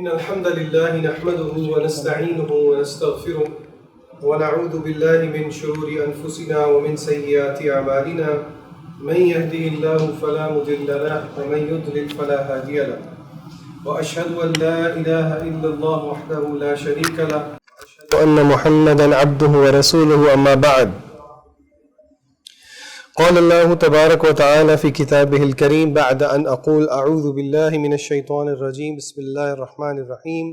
إن الحمد لله نحمده ونستعينه ونستغفره ونعوذ بالله من شرور أنفسنا ومن سيئات أعمالنا من يهده الله فلا مضل له ومن يضلل فلا هادي له وأشهد أن لا إله إلا الله وحده لا شريك له وأشهد أن محمدا عبده ورسوله أما بعد. قال الله تبارك وتعالى في كتابه الكريم بعد أن أقول أعوذ بالله من الشيطان الرجيم بسم الله الرحمن الرحيم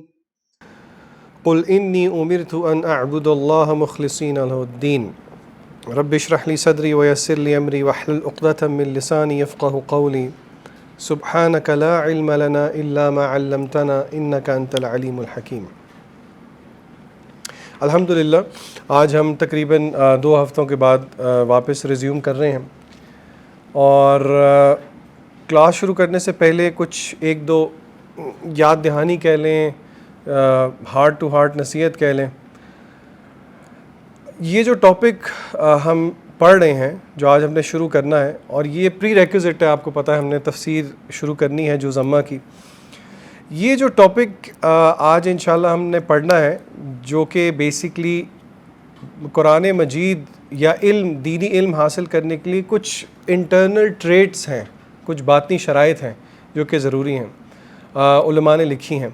قل إني أمرت أن أعبد الله مخلصين له الدين رب اشرح لي صدري ويسر لي أمري واحلل عقدة من لساني يفقه قولي سبحانك لا علم لنا إلا ما علمتنا إنك أنت العليم الحكيم. الحمدللہ آج ہم تقریباً 2 ہفتوں کے بعد واپس ریزیوم کر رہے ہیں اور کلاس شروع کرنے سے پہلے کچھ 1-2 یاد دہانی کہہ لیں، ہارٹ ٹو ہارٹ نصیحت کہہ لیں. یہ جو ٹاپک ہم پڑھ رہے ہیں جو آج ہم نے شروع کرنا ہے، اور یہ پری ریکوزٹ ہے، آپ کو پتہ ہے ہم نے تفسیر شروع کرنی ہے جزء اما کی. یہ جو ٹاپک آج انشاءاللہ ہم نے پڑھنا ہے جو کہ بیسکلی قرآن مجید یا دینی علم حاصل کرنے کے لیے کچھ انٹرنل ٹریٹس ہیں، کچھ باطنی شرائط ہیں جو کہ ضروری ہیں، علماء نے لکھی ہیں.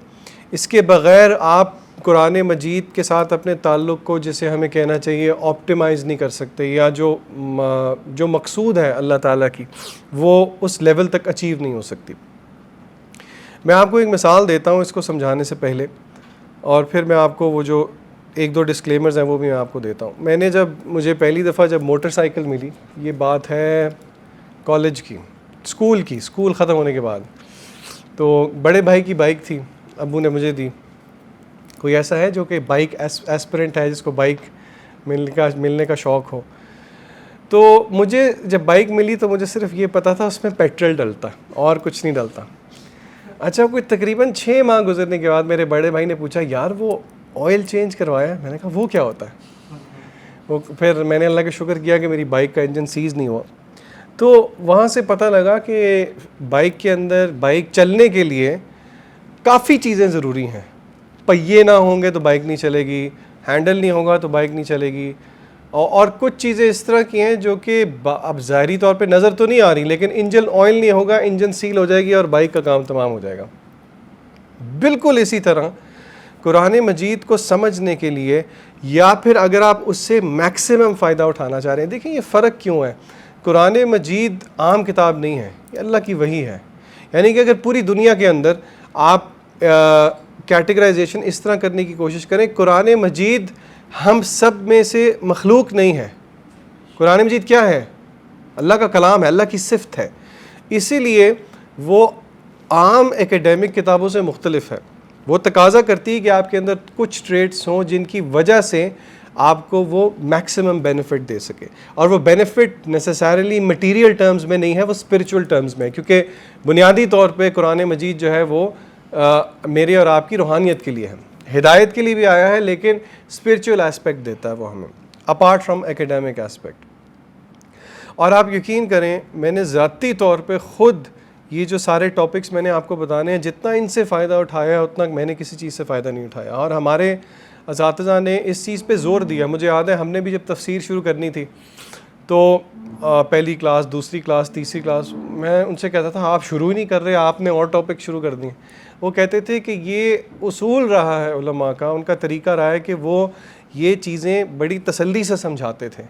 اس کے بغیر آپ قرآن مجید کے ساتھ اپنے تعلق کو، جسے ہمیں کہنا چاہیے آپٹیمائز نہیں کر سکتے، یا جو مقصود ہے اللہ تعالیٰ کی وہ اس لیول تک اچیو نہیں ہو سکتی. میں آپ کو ایک مثال دیتا ہوں اس کو سمجھانے سے پہلے، اور پھر میں آپ کو وہ جو 1-2 ڈسکلیمرز ہیں وہ بھی میں آپ کو دیتا ہوں. میں نے مجھے پہلی دفعہ جب موٹر سائیکل ملی، یہ بات ہے کالج کی، اسکول ختم ہونے کے بعد، تو بڑے بھائی کی بائک تھی، ابو نے مجھے دی. کوئی ایسا ہے جو کہ بائک ایسپرنٹ ہے، جس کو بائک ملنے کا شوق ہو؟ تو مجھے جب بائک ملی تو مجھے صرف یہ پتہ تھا اس میں پیٹرول ڈلتا اور کچھ نہیں ڈلتا. اچھا، کوئی تقریباً 6 ماہ گزرنے کے بعد میرے بڑے بھائی نے پوچھا یار وہ آئل چینج کروایا؟ میں نے کہا وہ کیا ہوتا ہے؟ پھر میں نے اللہ کا شکر کیا کہ میری بائک کا انجن سیز نہیں ہوا. تو وہاں سے پتہ لگا کہ بائک کے اندر، بائک چلنے کے لیے کافی چیزیں ضروری ہیں. پہیے نہ ہوں گے تو بائک نہیں چلے گی، ہینڈل نہیں ہوگا تو بائک نہیں چلے گی، اور کچھ چیزیں اس طرح کی ہیں جو کہ اب ظاہری طور پہ نظر تو نہیں آ رہی، لیکن انجن آئل نہیں ہوگا، انجن سیل ہو جائے گی اور بائک کا کام تمام ہو جائے گا. بالکل اسی طرح قرآن مجید کو سمجھنے کے لیے، یا پھر اگر آپ اس سے میکسیمم فائدہ اٹھانا چاہ رہے ہیں، دیکھیں یہ فرق کیوں ہے. قرآن مجید عام کتاب نہیں ہے، یہ اللہ کی وحی ہے. یعنی کہ اگر پوری دنیا کے اندر آپ کیٹیگرائزیشن اس طرح کرنے کی کوشش کریں، قرآن مجید ہم سب میں سے مخلوق نہیں ہے. قرآن مجید کیا ہے؟ اللہ کا کلام ہے، اللہ کی صفت ہے. اسی لیے وہ عام ایکیڈیمک کتابوں سے مختلف ہے. وہ تقاضا کرتی ہے کہ آپ کے اندر کچھ ٹریٹس ہوں جن کی وجہ سے آپ کو وہ میکسیمم بینیفٹ دے سکے، اور وہ بینیفٹ نیسیسریلی مٹیریل ٹرمز میں نہیں ہے، وہ اسپرچول ٹرمز میں ہے. کیونکہ بنیادی طور پہ قرآن مجید جو ہے وہ میرے اور آپ کی روحانیت کے لیے ہے، ہدایت کے لیے بھی آیا ہے، لیکن اسپرچول ایسپیکٹ دیتا ہے وہ ہمیں، اپارٹ فرام ایکیڈیمک ایسپیکٹ. اور آپ یقین کریں، میں نے ذاتی طور پہ خود یہ جو سارے ٹاپکس میں نے آپ کو بتانے ہیں، جتنا ان سے فائدہ اٹھایا اتنا میں نے کسی چیز سے فائدہ نہیں اٹھایا. اور ہمارے اساتذہ نے اس چیز پہ زور دیا. مجھے یاد ہے ہم نے بھی جب تفسیر شروع کرنی تھی تو پہلی کلاس، دوسری کلاس، تیسری کلاس، میں ان سے کہتا تھا آپ شروع ہی نہیں کر رہے، آپ نے اور ٹاپک شروع کر دیے. وہ کہتے تھے کہ یہ اصول رہا ہے علماء کا، ان کا طریقہ رہا ہے کہ وہ یہ چیزیں بڑی تسلی سے سمجھاتے تھے،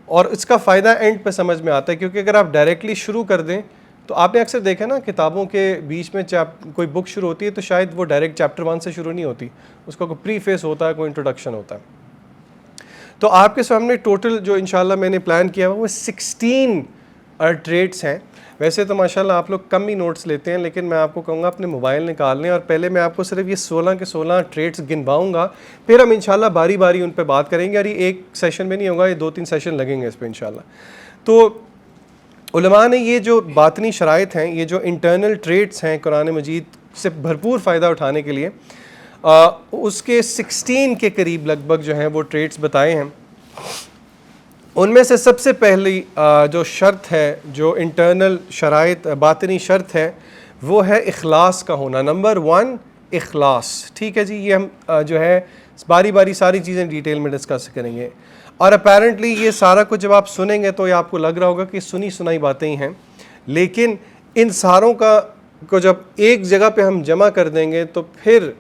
اور اس کا فائدہ اینڈ پہ سمجھ میں آتا ہے. کیونکہ اگر آپ ڈائریکٹلی شروع کر دیں تو آپ نے اکثر دیکھا نا، کتابوں کے بیچ میں کوئی بک شروع ہوتی ہے تو شاید وہ ڈائریکٹ چیپٹر 1 سے شروع نہیں ہوتی، اس کا کوئی پری فیس ہوتا ہے، کوئی انٹروڈکشن ہوتا ہے. تو آپ کے سامنے ٹوٹل جو انشاءاللہ میں نے پلان کیا وہ 16 ٹریٹس ہیں. ویسے تو ماشاءاللہ آپ لوگ کم ہی نوٹس لیتے ہیں، لیکن میں آپ کو کہوں گا اپنے موبائل نکال لیں، اور پہلے میں آپ کو صرف یہ 16 کے 16 ٹریٹس گنواؤں گا، پھر ہم انشاءاللہ باری باری ان پہ بات کریں گے. اور یہ ایک سیشن میں نہیں ہوگا، یہ 2-3 سیشن لگیں گے اس پہ انشاءاللہ. تو علماء نے یہ جو باطنی شرائط ہیں، یہ جو انٹرنل ٹریٹس ہیں قرآن مجید سے بھرپور فائدہ اٹھانے کے لیے، اس کے 16 کے قریب لگ بھگ جو ہیں وہ ٹریٹس بتائے ہیں. ان میں سے سب سے پہلی جو شرط ہے، جو انٹرنل شرائط باطنی شرط ہے، وہ ہے اخلاص کا ہونا. نمبر 1 اخلاص. ٹھیک ہے جی, یہ ہم جو ہے باری باری ساری چیزیں ڈیٹیل میں ڈسکس کریں گے. اور اپیرنٹلی یہ سارا کچھ جب آپ سنیں گے تو یہ آپ کو لگ رہا ہوگا کہ سنی سنائی باتیں ہی ہیں, لیکن ان ساروں کو جب ایک جگہ پہ ہم جمع کر دیں گے تو پھر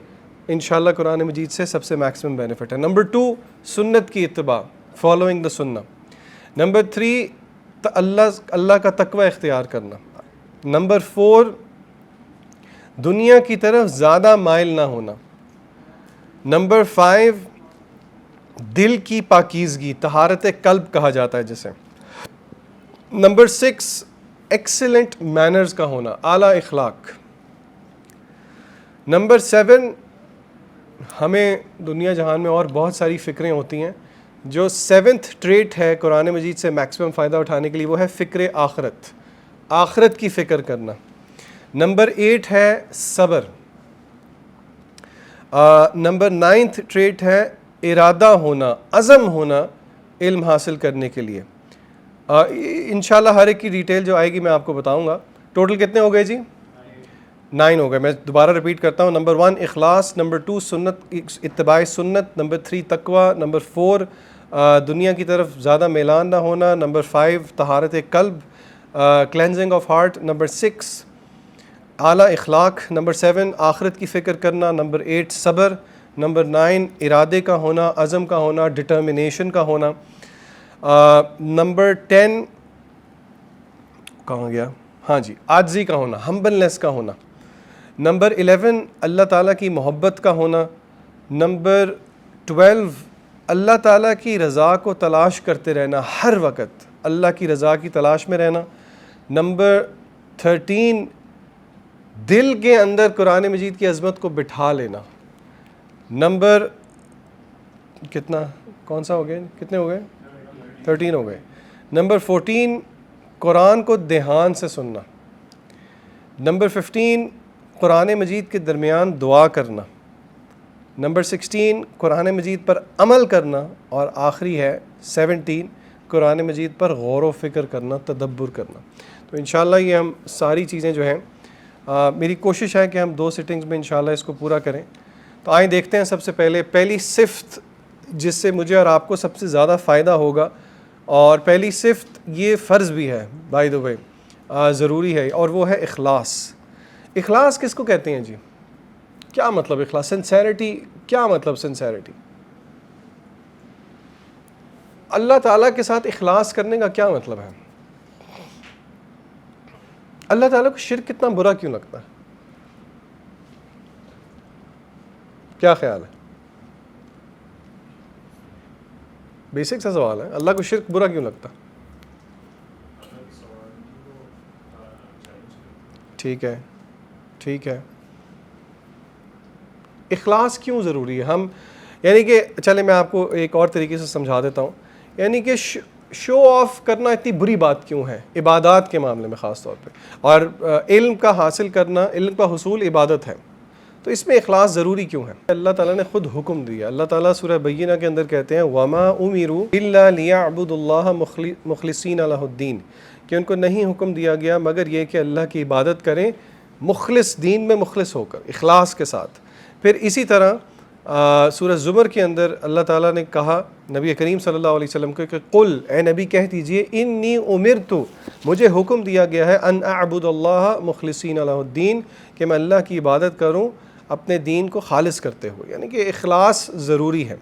انشاءاللہ قرآن مجید سے سب سے میکسیمم بینیفٹ ہے. نمبر 2, سنت کی اتباع, فالوئنگ دا سنہ. نمبر 3, اللہ کا تقوی اختیار کرنا. نمبر 4, دنیا کی طرف زیادہ مائل نہ ہونا. نمبر 5, دل کی پاکیزگی, طہارت قلب کہا جاتا ہے جسے. نمبر 6, ایکسیلنٹ مینرز کا ہونا, اعلیٰ اخلاق. نمبر 7, ہمیں دنیا جہان میں اور بہت ساری فکریں ہوتی ہیں, جو 7th ٹریٹ ہے قرآن مجید سے میکسیمم فائدہ اٹھانے کے لیے, وہ ہے فکر آخرت, آخرت کی فکر کرنا. نمبر 8 ہے صبر. نمبر 9th ٹریٹ ہے ارادہ ہونا, عزم ہونا علم حاصل کرنے کے لیے. انشاءاللہ ہر ایک کی ڈیٹیل جو آئے گی میں آپ کو بتاؤں گا. ٹوٹل کتنے ہو گئے جی؟ 9 ہو گئے. میں دوبارہ ریپیٹ کرتا ہوں. نمبر 1 اخلاص, نمبر 2 سنت, اتباع سنت, نمبر 3 تقوی, نمبر 4 دنیا کی طرف زیادہ میلان نہ ہونا, نمبر 5 طہارت قلب, کلینزنگ آف ہارٹ, نمبر 6 اعلیٰ اخلاق, نمبر 7 آخرت کی فکر کرنا, نمبر 8 صبر, نمبر 9 ارادے کا ہونا, عزم کا ہونا, ڈٹرمنیشن کا ہونا. نمبر 10 کہاں گیا, ہاں جی, عاجزی کا ہونا, ہمبلنس کا ہونا. نمبر 11 اللہ تعالیٰ کی محبت کا ہونا. نمبر 12 اللہ تعالیٰ کی رضا کو تلاش کرتے رہنا, ہر وقت اللہ کی رضا کی تلاش میں رہنا. نمبر 13 دل کے اندر قرآن مجید کی عظمت کو بٹھا لینا. نمبر کتنا, کون سا ہو گئے, کتنے ہو گئے, 13 ہو گئے. نمبر 14 قرآن کو دھیان سے سننا. نمبر 15 قرآن مجید کے درمیان دعا کرنا. نمبر 16 قرآن مجید پر عمل کرنا. اور آخری ہے 17 قرآن مجید پر غور و فکر کرنا, تدبر کرنا. تو انشاءاللہ یہ ہم ساری چیزیں جو ہیں میری کوشش ہے کہ ہم 2 سٹنگز میں انشاءاللہ اس کو پورا کریں. تو آئیں دیکھتے ہیں. سب سے پہلے پہلی صفت جس سے مجھے اور آپ کو سب سے زیادہ فائدہ ہوگا, اور پہلی صفت یہ فرض بھی ہے بائی دا وے, ضروری ہے, اور وہ ہے اخلاص. اخلاص کس کو کہتے ہیں جی؟ کیا مطلب اخلاص؟ سنسیریٹی. کیا مطلب سنسیریٹی؟ اللہ تعالیٰ کے ساتھ اخلاص کرنے کا کیا مطلب ہے؟ اللہ تعالیٰ کو شرک کتنا برا کیوں لگتا ہے؟ کیا خیال ہے؟ بیسک سا سوال ہے, اللہ کو شرک برا کیوں لگتا؟ ٹھیک ہے, ٹھیک ہے. اخلاص کیوں ضروری ہے؟ ہم یعنی کہ چلے میں آپ کو ایک اور طریقے سے سمجھا دیتا ہوں. یعنی کہ شو آف کرنا اتنی بری بات کیوں ہے عبادات کے معاملے میں خاص طور پہ, اور علم کا حاصل کرنا, علم کا حصول عبادت ہے, تو اس میں اخلاص ضروری کیوں ہے؟ اللہ تعالیٰ نے خود حکم دیا. اللہ تعالیٰ سورہ بینہ کے اندر کہتے ہیں وَمَا أُمِرُوا إِلَّا لِيَعْبُدُوا اللَّهَ مُخْلِصِينَ لَهُ الدِّينَ, کہ ان کو نہیں حکم دیا گیا مگر یہ کہ اللہ کی عبادت کریں مخلص, دین میں مخلص ہو کر, اخلاص کے ساتھ. پھر اسی طرح سورہ زمر کے اندر اللہ تعالیٰ نے کہا نبی کریم صلی اللہ علیہ وسلم کو کہ قل, اے نبی کہہ دیجئے, انی امرت, مجھے حکم دیا گیا ہے, ان اعبد اللہ مخلصین لہ الدین, کہ میں اللہ کی عبادت کروں اپنے دین کو خالص کرتے ہوئے. یعنی کہ اخلاص ضروری ہے.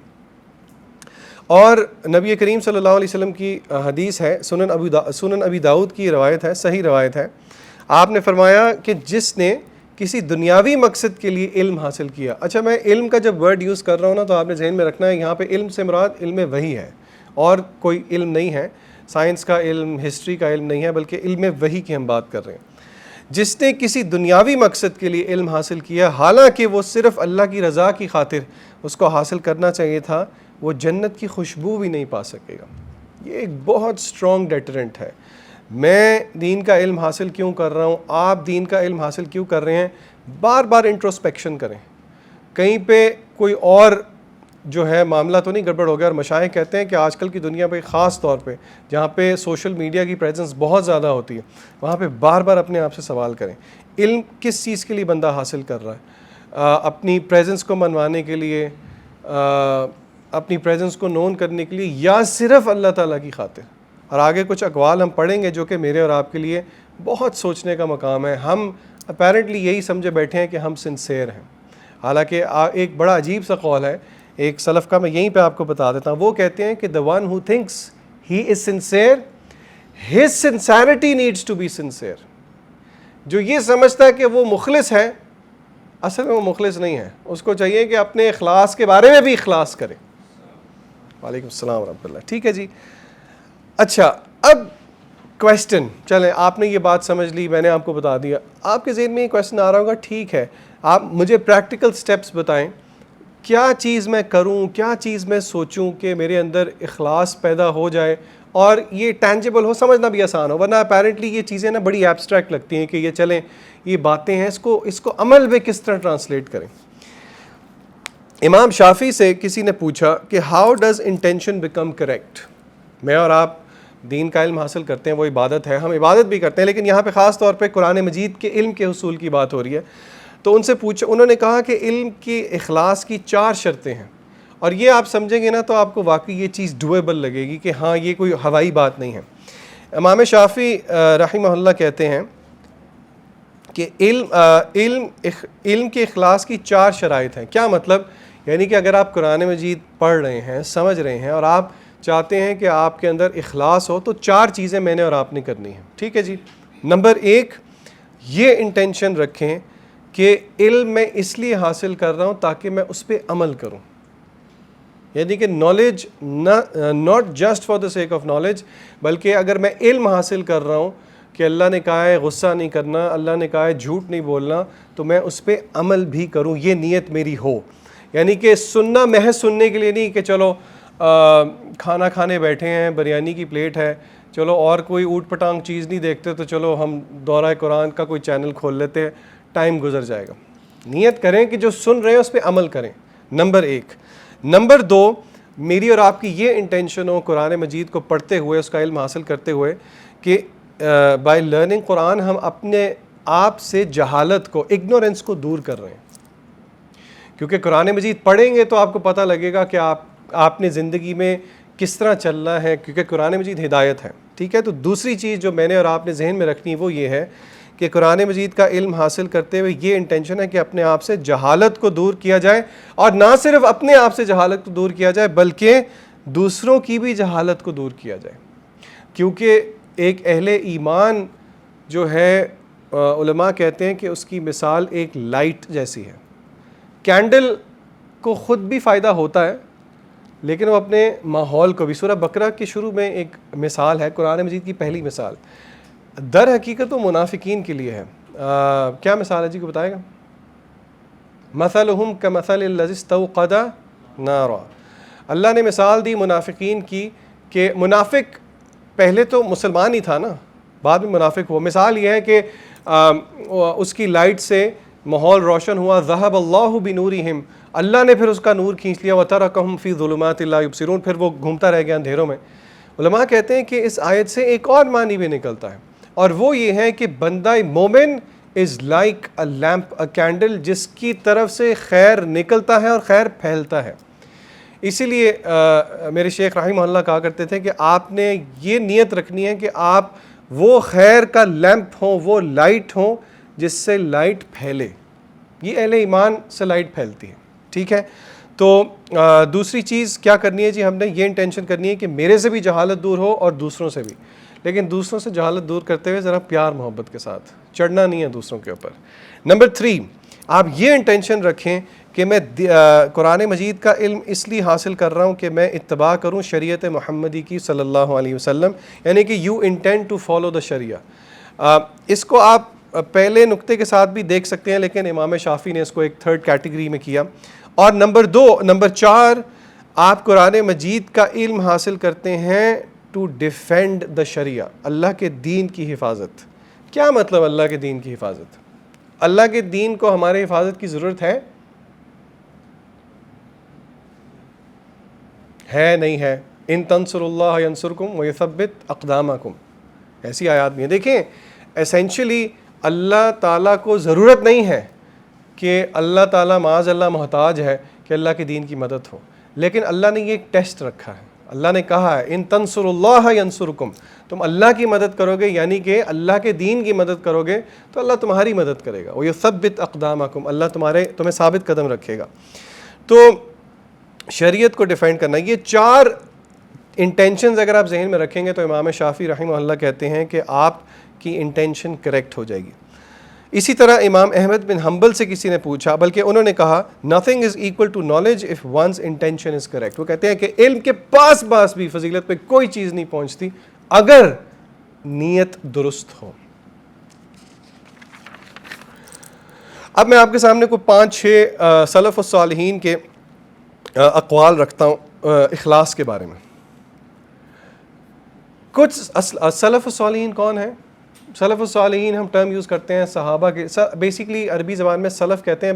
اور نبی کریم صلی اللہ علیہ وسلم کی حدیث ہے, سنن ابی داؤد کی روایت ہے, صحیح روایت ہے. آپ نے فرمایا کہ جس نے کسی دنیاوی مقصد کے لیے علم حاصل کیا. اچھا, میں علم کا جب ورڈ یوز کر رہا ہوں نا, تو آپ نے ذہن میں رکھنا ہے یہاں پہ علم سے مراد علم وحی ہے, اور کوئی علم نہیں ہے, سائنس کا علم, ہسٹری کا علم نہیں ہے, بلکہ علم وحی کی ہم بات کر رہے ہیں. جس نے کسی دنیاوی مقصد کے لیے علم حاصل کیا, حالانکہ وہ صرف اللہ کی رضا کی خاطر اس کو حاصل کرنا چاہیے تھا, وہ جنت کی خوشبو بھی نہیں پا سکے گا. یہ ایک بہت سٹرونگ ڈیٹرنٹ ہے. میں دین کا علم حاصل کیوں کر رہا ہوں, آپ دین کا علم حاصل کیوں کر رہے ہیں, بار بار انٹروسپیکشن کریں. کہیں پہ کوئی اور جو ہے معاملہ تو نہیں گڑبڑ ہو گیا. اور مشائخ کہتے ہیں کہ آج کل کی دنیا پہ خاص طور پہ جہاں پہ سوشل میڈیا کی پریزنس بہت زیادہ ہوتی ہے, وہاں پہ بار بار اپنے آپ سے سوال کریں, علم کس چیز کے لیے بندہ حاصل کر رہا ہے. اپنی پریزنس کو منوانے کے لیے، اپنی پریزنس کو نون کرنے کے لیے، یا صرف اللہ تعالیٰ کی خاطر؟ اور آگے کچھ اقوال ہم پڑھیں گے جو کہ میرے اور آپ کے لیے بہت سوچنے کا مقام ہے۔ ہم اپیرنٹلی یہی سمجھے بیٹھے ہیں کہ ہم سنسیئر ہیں، حالانکہ ایک بڑا عجیب سا قول ہے ایک سلف کا، میں یہیں پہ آپ کو بتا دیتا ہوں۔ وہ کہتے ہیں کہ the one who thinks he is sincere, his sincerity needs to be sincere۔ جو یہ سمجھتا ہے کہ وہ مخلص ہے، اصل میں وہ مخلص نہیں ہے، اس کو چاہیے کہ اپنے اخلاص کے بارے میں بھی اخلاص کرے۔ وعلیکم السلام ورحمۃ اللہ۔ ٹھیک ہے جی، اچھا اب کویسچن، چلیں آپ نے یہ بات سمجھ لی، میں نے آپ کو بتا دیا، آپ کے ذہن میں یہ کویسچن آ رہا ہوگا، ٹھیک ہے آپ مجھے پریکٹیکل سٹیپس بتائیں، کیا چیز میں کروں، کیا چیز میں سوچوں کہ میرے اندر اخلاص پیدا ہو جائے اور یہ ٹینجیبل ہو، سمجھنا بھی آسان ہو، ورنہ اپیرنٹلی یہ چیزیں نا بڑی ایبسٹریکٹ لگتی ہیں کہ یہ چلیں یہ باتیں ہیں، اس کو عمل میں کس طرح ٹرانسلیٹ کریں۔ امام شافعی سے کسی نے پوچھا کہ how does intention become correct? میں اور آپ دین کا علم حاصل کرتے ہیں، وہ عبادت ہے، ہم عبادت بھی کرتے ہیں، لیکن یہاں پہ خاص طور پہ قرآن مجید کے علم کے حصول کی بات ہو رہی ہے۔ تو ان سے پوچھا، انہوں نے کہا کہ علم کی اخلاص کی 4 شرطیں ہیں، اور یہ آپ سمجھیں گے نا تو آپ کو واقعی یہ چیز ڈویبل لگے گی کہ ہاں یہ کوئی ہوائی بات نہیں ہے۔ امام شافعی رحمہ اللہ کہتے ہیں کہ علم کے اخلاص کی 4 شرائط ہیں۔ کیا مطلب؟ یعنی کہ اگر آپ قرآن مجید پڑھ رہے ہیں، سمجھ رہے ہیں، اور آپ چاہتے ہیں کہ آپ کے اندر اخلاص ہو، تو 4 چیزیں میں نے اور آپ نے کرنی ہیں۔ ٹھیک ہے جی، نمبر 1، یہ انٹینشن رکھیں کہ علم میں اس لیے حاصل کر رہا ہوں تاکہ میں اس پہ عمل کروں، یعنی کہ knowledge not just for the sake of knowledge, بلکہ اگر میں علم حاصل کر رہا ہوں کہ اللہ نے کہا ہے غصہ نہیں کرنا، اللہ نے کہا ہے جھوٹ نہیں بولنا، تو میں اس پہ عمل بھی کروں، یہ نیت میری ہو۔ یعنی کہ سننا محض سننے کے لیے نہیں کہ چلو کھانا کھانے بیٹھے ہیں، بریانی کی پلیٹ ہے، چلو اور کوئی اوٹ پٹانگ چیز نہیں دیکھتے تو چلو ہم دورہ قرآن کا کوئی چینل کھول لیتے ہیں، ٹائم گزر جائے گا۔ نیت کریں کہ جو سن رہے ہیں اس پہ عمل کریں، نمبر 1۔ نمبر 2، میری اور آپ کی یہ انٹینشن ہو قرآن مجید کو پڑھتے ہوئے، اس کا علم حاصل کرتے ہوئے، کہ بائی لرننگ قرآن ہم اپنے آپ سے جہالت کو، اگنورینس کو دور کر رہے ہیں۔ کیونکہ قرآن مجید پڑھیں گے تو آپ کو پتہ لگے گا کہ آپ نے زندگی میں کس طرح چلنا ہے، کیونکہ قرآن مجید ہدایت ہے۔ ٹھیک ہے، تو دوسری چیز جو میں نے اور آپ نے ذہن میں رکھنی وہ یہ ہے کہ قرآن مجید کا علم حاصل کرتے ہوئے یہ انٹینشن ہے کہ اپنے آپ سے جہالت کو دور کیا جائے، اور نہ صرف اپنے آپ سے جہالت کو دور کیا جائے بلکہ دوسروں کی بھی جہالت کو دور کیا جائے۔ کیونکہ ایک اہل ایمان جو ہے، علماء کہتے ہیں کہ اس کی مثال ایک لائٹ جیسی ہے۔ کینڈل کو خود بھی فائدہ ہوتا ہے لیکن وہ اپنے ماحول کو بھی، سورہ بقرہ کے شروع میں ایک مثال ہے، قرآن مجید کی پہلی مثال در حقیقت وہ منافقین کے لیے ہے۔ کیا مثال ہے جی، کو بتائے گا؟ مثلہم کمثل الذی استوقد نارا، اللہ نے مثال دی منافقین کی کہ منافق پہلے تو مسلمان ہی تھا نا، بعد میں منافق ہوا۔ مثال یہ ہے کہ اس کی لائٹ سے ماحول روشن ہوا، ذہب اللہ بنورہم، اللہ نے پھر اس کا نور کھینچ لیا، وترکہم فی ظلمات لا یبصرون، پھر وہ گھومتا رہ گیا اندھیروں میں۔ علماء کہتے ہیں کہ اس آیت سے ایک اور معنی بھی نکلتا ہے، اور وہ یہ ہے کہ بندہ مومن is like a lamp a candle, جس کی طرف سے خیر نکلتا ہے اور خیر پھیلتا ہے۔ اسی لیے میرے شیخ رحمہ اللہ کہا کرتے تھے کہ آپ نے یہ نیت رکھنی ہے کہ آپ وہ خیر کا لیمپ ہوں، وہ لائٹ ہوں جس سے لائٹ پھیلے۔ یہ اہل ایمان سے لائٹ پھیلتی ہے۔ ٹھیک ہے، تو دوسری چیز کیا کرنی ہے جی، ہم نے یہ انٹینشن کرنی ہے کہ میرے سے بھی جہالت دور ہو اور دوسروں سے بھی، لیکن دوسروں سے جہالت دور کرتے ہوئے ذرا پیار محبت کے ساتھ، چڑھنا نہیں ہے دوسروں کے اوپر۔ نمبر 3، آپ یہ انٹینشن رکھیں کہ میں قرآن مجید کا علم اس لیے حاصل کر رہا ہوں کہ میں اتباع کروں شریعت محمدی کی صلی اللہ علیہ وسلم، یعنی کہ you intend to follow the sharia. اس کو آپ پہلے نقطے کے ساتھ بھی دیکھ سکتے ہیں، لیکن امام شافعی نے اس کو ایک 3rd کیٹیگری میں کیا۔ اور نمبر 4، آپ قرآن مجید کا علم حاصل کرتے ہیں ٹو ڈیفینڈ دا شریعہ، اللہ کے دین کی حفاظت۔ کیا مطلب اللہ کے دین کی حفاظت؟ اللہ کے دین کو ہمارے حفاظت کی ضرورت ہے نہیں ہے؟ ان تنصر اللہ ینصرکم ویثبت اقدامکم، ایسی آیات بھی ہیں۔ دیکھیں، ایسینشلی اللہ تعالیٰ کو ضرورت نہیں ہے کہ اللہ تعالیٰ معاذ اللہ محتاج ہے کہ اللہ کے دین کی مدد ہو، لیکن اللہ نے یہ ایک ٹیسٹ رکھا ہے. اللہ نے کہا ہے ان تنصروا اللہ ینصرکم، تم اللہ کی مدد کرو گے یعنی کہ اللہ کے دین کی مدد کرو گے تو اللہ تمہاری مدد کرے گا. ویثبت اقدامکم، اللہ تمہیں ثابت قدم رکھے گا. تو شریعت کو ڈیفینڈ کرنا، یہ 4 انٹینشنز اگر آپ ذہن میں رکھیں گے تو امام شافعی رحمہ اللہ کہتے ہیں کہ آپ کی انٹینشن کریکٹ ہو جائے گی. اسی طرح امام احمد بن حنبل سے کسی نے پوچھا، بلکہ انہوں نے کہا nothing is equal to knowledge if one's intention is correct. وہ کہتے ہیں کہ علم کے پاس بھی فضیلت پہ کوئی چیز نہیں پہنچتی اگر نیت درست ہو. اب میں آپ کے سامنے کوئی 5-6 سلف الصالحین کے اقوال رکھتا ہوں اخلاص کے بارے میں. کچھ سلف الصالحین کون ہیں؟ سلف الصالحین ہم ٹرم یوز کرتے ہیں صحابہ کے، بیسیکلی عربی زبان میں سلف کہتے ہیں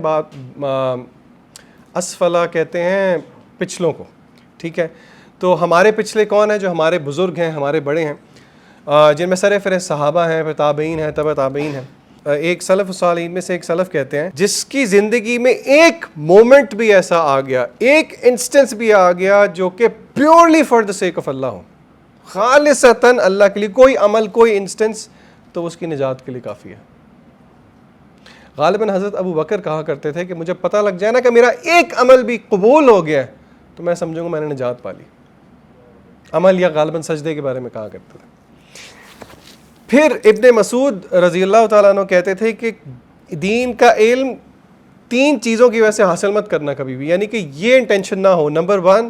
اسفلا کہتے ہیں پچھلوں کو، ٹھیک ہے. تو ہمارے پچھلے کون ہیں؟ جو ہمارے بزرگ ہیں، ہمارے بڑے ہیں، جن میں سر فہرست صحابہ ہیں، پھر تابعین ہیں، تبع تابعین ہیں. ایک سلف الصالحین میں سے ایک سلف کہتے ہیں جس کی زندگی میں ایک مومنٹ بھی ایسا آ گیا، ایک انسٹنس بھی آ گیا جو کہ purely for the sake of Allah ہو، خالصتاً اللہ کے لیے، کوئی عمل، کوئی انسٹنس، تو اس کی نجات کے لیے کافی ہے. غالباً حضرت ابو بکر کہا کرتے تھے کہ مجھے پتہ لگ جائے نا کہ میرا ایک عمل بھی قبول ہو گیا ہے تو میں سمجھوں گا میں نے نجات پا لی. عمل یا غالباً سجدے کے بارے میں کہا کرتے تھے. پھر ابن مسعود رضی اللہ تعالیٰ عنہ کہتے تھے کہ دین کا علم 3 چیزوں کی وجہ سے حاصل مت کرنا کبھی بھی، یعنی کہ یہ انٹینشن نہ ہو. نمبر 1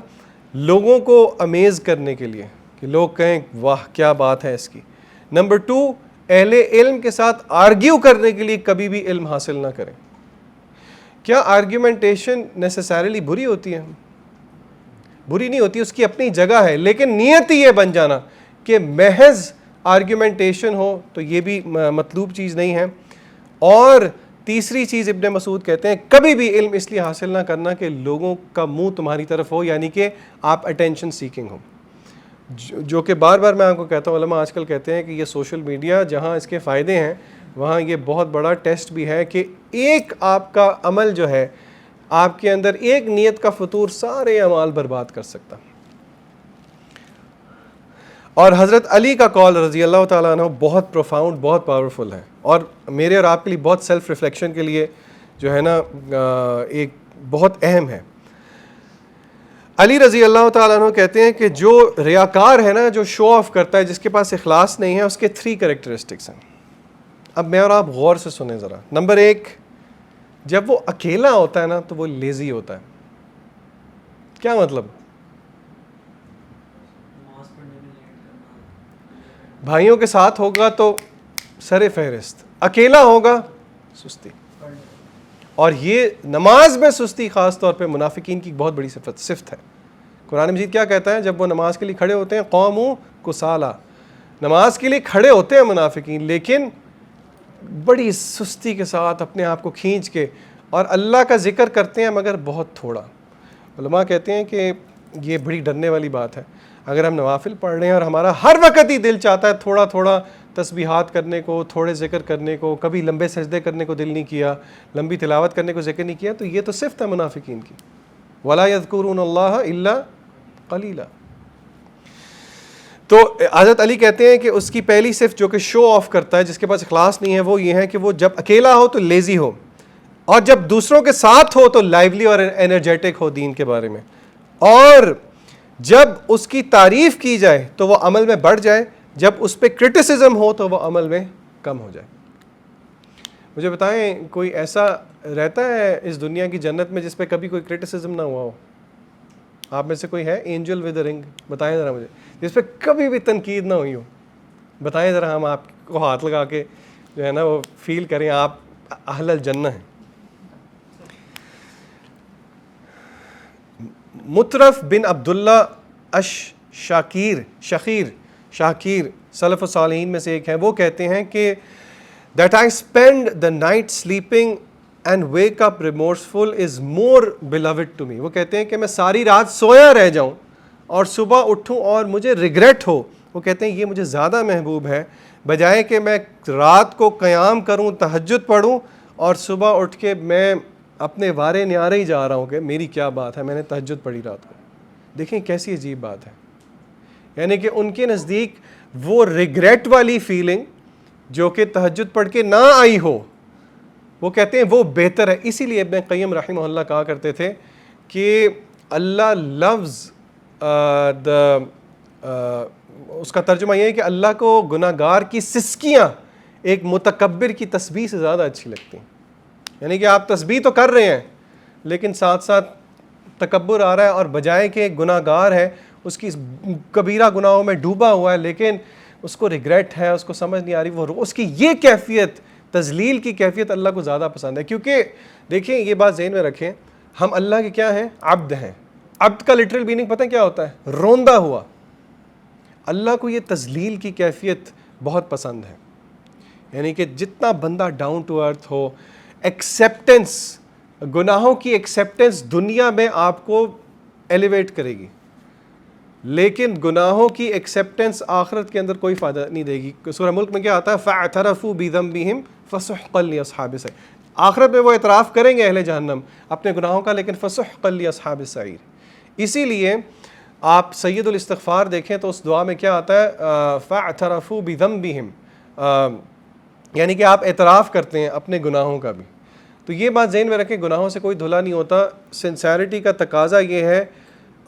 لوگوں کو امیز کرنے کے لیے کہ لوگ کہیں واہ کیا بات ہے اس کی. نمبر 2 اہل علم کے ساتھ آرگیو کرنے کے لیے کبھی بھی علم حاصل نہ کریں. کیا آرگیومنٹیشن نیسیسریلی بری ہوتی ہے؟ بری نہیں ہوتی، اس کی اپنی جگہ ہے، لیکن نیت ہی یہ بن جانا کہ محض آرگیومنٹیشن ہو تو یہ بھی مطلوب چیز نہیں ہے. اور تیسری چیز ابن مسعود کہتے ہیں کبھی بھی علم اس لیے حاصل نہ کرنا کہ لوگوں کا منہ تمہاری طرف ہو، یعنی کہ آپ اٹینشن سیکنگ ہو، جو کہ بار بار میں آپ کو کہتا ہوں. علماء آج کل کہتے ہیں کہ یہ سوشل میڈیا جہاں اس کے فائدے ہیں وہاں یہ بہت بڑا ٹیسٹ بھی ہے کہ ایک آپ کا عمل جو ہے، آپ کے اندر ایک نیت کا فطور سارے اعمال برباد کر سکتا. اور حضرت علی کا قول رضی اللہ تعالیٰ عنہ بہت پروفاؤنڈ، بہت پاورفل ہے، اور میرے اور آپ کے لیے بہت سیلف ریفلیکشن کے لیے جو ہے نا ایک بہت اہم ہے. علی رضی اللہ تعالیٰ عنہ کہتے ہیں کہ جو ریاکار ہے نا، جو شو آف کرتا ہے، جس کے پاس اخلاص نہیں ہے، اس کے 3 کریکٹرسٹکس ہیں. اب میں اور آپ غور سے سنیں ذرا. نمبر 1، جب وہ اکیلا ہوتا ہے نا تو وہ لیزی ہوتا ہے. کیا مطلب؟ بھائیوں کے ساتھ ہوگا تو سر فہرست، اکیلا ہوگا سستی. اور یہ نماز میں سستی خاص طور پہ منافقین کی بہت بڑی صفت ہے. قرآن مجید کیا کہتا ہے؟ جب وہ نماز کے لیے کھڑے ہوتے ہیں قوموا کسالی، نماز کے لیے کھڑے ہوتے ہیں منافقین لیکن بڑی سستی کے ساتھ، اپنے آپ کو کھینچ کے، اور اللہ کا ذکر کرتے ہیں مگر بہت تھوڑا. علماء کہتے ہیں کہ یہ بڑی ڈرنے والی بات ہے. اگر ہم نوافل پڑھ رہے ہیں اور ہمارا ہر وقت ہی دل چاہتا ہے تھوڑا تھوڑا تسبیحات کرنے کو، تھوڑے ذکر کرنے کو، کبھی لمبے سجدے کرنے کو دل نہیں کیا، لمبی تلاوت کرنے کو ذکر نہیں کیا، تو یہ تو صفت ہے منافقین کی. وَلَا يَذْكُرُونَ اللَّهَ إِلَّا قَلِيلًا. تو حضرت علی کہتے ہیں کہ اس کی پہلی صفت جو کہ شو آف کرتا ہے، جس کے پاس اخلاص نہیں ہے، وہ یہ ہے کہ وہ جب اکیلا ہو تو لیزی ہو، اور جب دوسروں کے ساتھ ہو تو لائیولی اور انرجیٹک ہو دین کے بارے میں، اور جب اس کی تعریف کی جائے تو وہ عمل میں بڑھ جائے، جب اس پہ کرٹیسزم ہو تو وہ عمل میں کم ہو جائے. مجھے بتائیں کوئی ایسا رہتا ہے اس دنیا کی جنت میں جس پہ کبھی کوئی کرٹیسزم نہ ہوا ہو؟ آپ میں سے کوئی ہے اینجل ود اے رنگ؟ بتائیں ذرا مجھے، جس پہ کبھی بھی تنقید نہ ہوئی ہو. بتائیں ذرا، ہم آپ کو ہاتھ لگا کے جو ہے نا وہ فیل کریں آپ اہل الجنہ ہیں. مطرف بن عبداللہ شاکیر سلف الصالحین میں سے ایک ہیں. وہ کہتے ہیں کہ that I spend the night sleeping and wake up remorseful is more beloved to me. وہ کہتے ہیں کہ میں ساری رات سویا رہ جاؤں اور صبح اٹھوں اور مجھے ریگریٹ ہو، وہ کہتے ہیں یہ مجھے زیادہ محبوب ہے بجائے کہ میں رات کو قیام کروں، تہجد پڑھوں، اور صبح اٹھ کے میں اپنے وارے نیارے ہی جا رہا ہوں کہ میری کیا بات ہے، میں نے تہجد پڑھی رات کو. دیکھیں کیسی عجیب بات ہے. یعنی کہ ان کے نزدیک وہ ریگریٹ والی فیلنگ جو کہ تہجد پڑھ کے نہ آئی ہو، وہ کہتے ہیں وہ بہتر ہے. اسی لیے ابن قیم رحمہ اللہ کہا کرتے تھے کہ اللہ لفظ اس کا ترجمہ یہ ہے کہ اللہ کو گناہ گار کی سسکیاں ایک متکبر کی تسبیح سے زیادہ اچھی لگتی ہیں. یعنی کہ آپ تسبیح تو کر رہے ہیں لیکن ساتھ ساتھ تکبر آ رہا ہے، اور بجائے کہ گناہ گار ہے اس کی کبیرہ گناہوں میں ڈوبا ہوا ہے لیکن اس کو ریگریٹ ہے، اس کو سمجھ نہیں آ رہی، وہ اس کی یہ کیفیت، تذلیل کی کیفیت اللہ کو زیادہ پسند ہے. کیونکہ دیکھیں یہ بات ذہن میں رکھیں، ہم اللہ کے کیا ہیں؟ عبد ہیں. عبد کا لٹرل میننگ پتہ کیا ہوتا ہے؟ روندا ہوا. اللہ کو یہ تذلیل کی کیفیت بہت پسند ہے. یعنی کہ جتنا بندہ ڈاؤن ٹو ارتھ ہو، ایکسیپٹنس، گناہوں کی ایکسیپٹنس دنیا میں آپ کو ایلیویٹ کرے گی، لیکن گناہوں کی ایکسیپٹنس آخرت کے اندر کوئی فائدہ نہیں دے گی. سورہ ملک میں کیا آتا ہے؟ فَاعْتَرَفُوا بِذَنبِهِمْ فَسُحْقًا لِّأَصْحَابِ السَّعِيرِ. آخرت میں وہ اعتراف کریں گے اہل جہنم اپنے گناہوں کا، لیکن فَسُحْقًا لِّأَصْحَابِ السَّعِيرِ. اسی لیے آپ سید الاستغفار دیکھیں تو اس دعا میں کیا آتا ہے؟ فَاعْتَرَفُوا بِذَنبِهِمْ، یعنی کہ آپ اعتراف کرتے ہیں اپنے گناہوں کا بھی. تو یہ بات ذہن میں رکھیں، گناہوں سے کوئی دھلا نہیں ہوتا. سنسیرٹی کا تقاضا یہ ہے،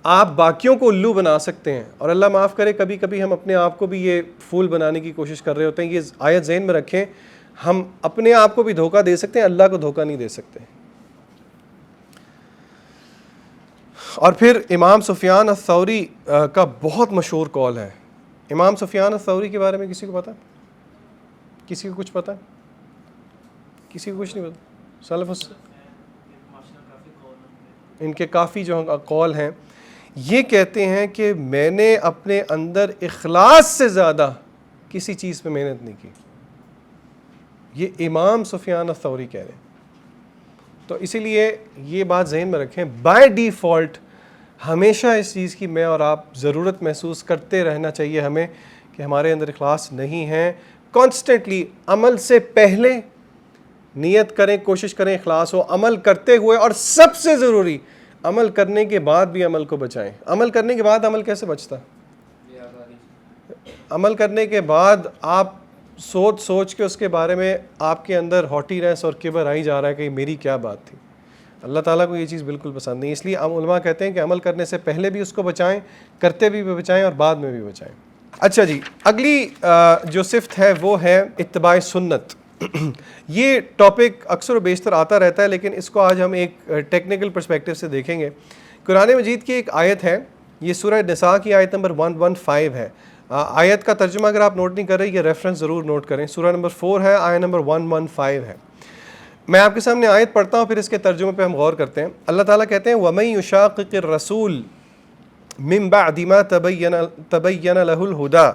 آپ باقیوں کو الو بنا سکتے ہیں، اور اللہ معاف کرے کبھی کبھی ہم اپنے آپ کو بھی یہ فول بنانے کی کوشش کر رہے ہوتے ہیں. یہ آیت ذہن میں رکھیں، ہم اپنے آپ کو بھی دھوکہ دے سکتے ہیں، اللہ کو دھوکہ نہیں دے سکتے. اور پھر امام سفیان الثوری کا بہت مشہور قول ہے. امام سفیان الثوری کے بارے میں کسی کو پتہ؟ کسی کو کچھ پتہ؟ کسی کو کچھ نہیں پتہ؟ سلف ان کے کافی جو قول ہیں، یہ کہتے ہیں کہ میں نے اپنے اندر اخلاص سے زیادہ کسی چیز پہ محنت نہیں کی. یہ امام سفیان الثوری کہہ رہے ہیں. تو اسی لیے یہ بات ذہن میں رکھیں، بائی ڈیفالٹ ہمیشہ اس چیز کی میں اور آپ ضرورت محسوس کرتے رہنا چاہیے ہمیں کہ ہمارے اندر اخلاص نہیں ہے. کانسٹنٹلی عمل سے پہلے نیت کریں، کوشش کریں اخلاص ہو، عمل کرتے ہوئے، اور سب سے ضروری عمل کرنے کے بعد بھی عمل کو بچائیں. عمل کرنے کے بعد عمل کیسے بچتا؟ عمل کرنے کے بعد آپ سوچ کے اس کے بارے میں آپ کے اندر ہاٹینس اور کبر آئی جا رہا ہے کہ میری کیا بات تھی. اللہ تعالیٰ کو یہ چیز بالکل پسند نہیں. اس لیے علماء کہتے ہیں کہ عمل کرنے سے پہلے بھی اس کو بچائیں، کرتے بھی بچائیں، اور بعد میں بھی بچائیں. اچھا جی، اگلی جو صفت ہے وہ ہے اتباع سنت. یہ ٹاپک اکثر و بیشتر آتا رہتا ہے لیکن اس کو آج ہم ایک ٹیکنیکل پرسپیکٹیو سے دیکھیں گے. قرآن مجید کی ایک آیت ہے، یہ سورہ نساء کی آیت نمبر 115 ہے. آیت کا ترجمہ اگر آپ نوٹ نہیں کر رہے، یہ ریفرنس ضرور نوٹ کریں. سورہ نمبر 4 ہے، آیت نمبر 115 ہے. میں آپ کے سامنے آیت پڑھتا ہوں، پھر اس کے ترجمے پہ ہم غور کرتے ہیں. اللہ تعالیٰ کہتے ہیں وَمَن يُشَاقِقِ الرَّسُولِ مِن بَعْدِ مَا تَبَيَّنَ لَهُ الْهُدَى.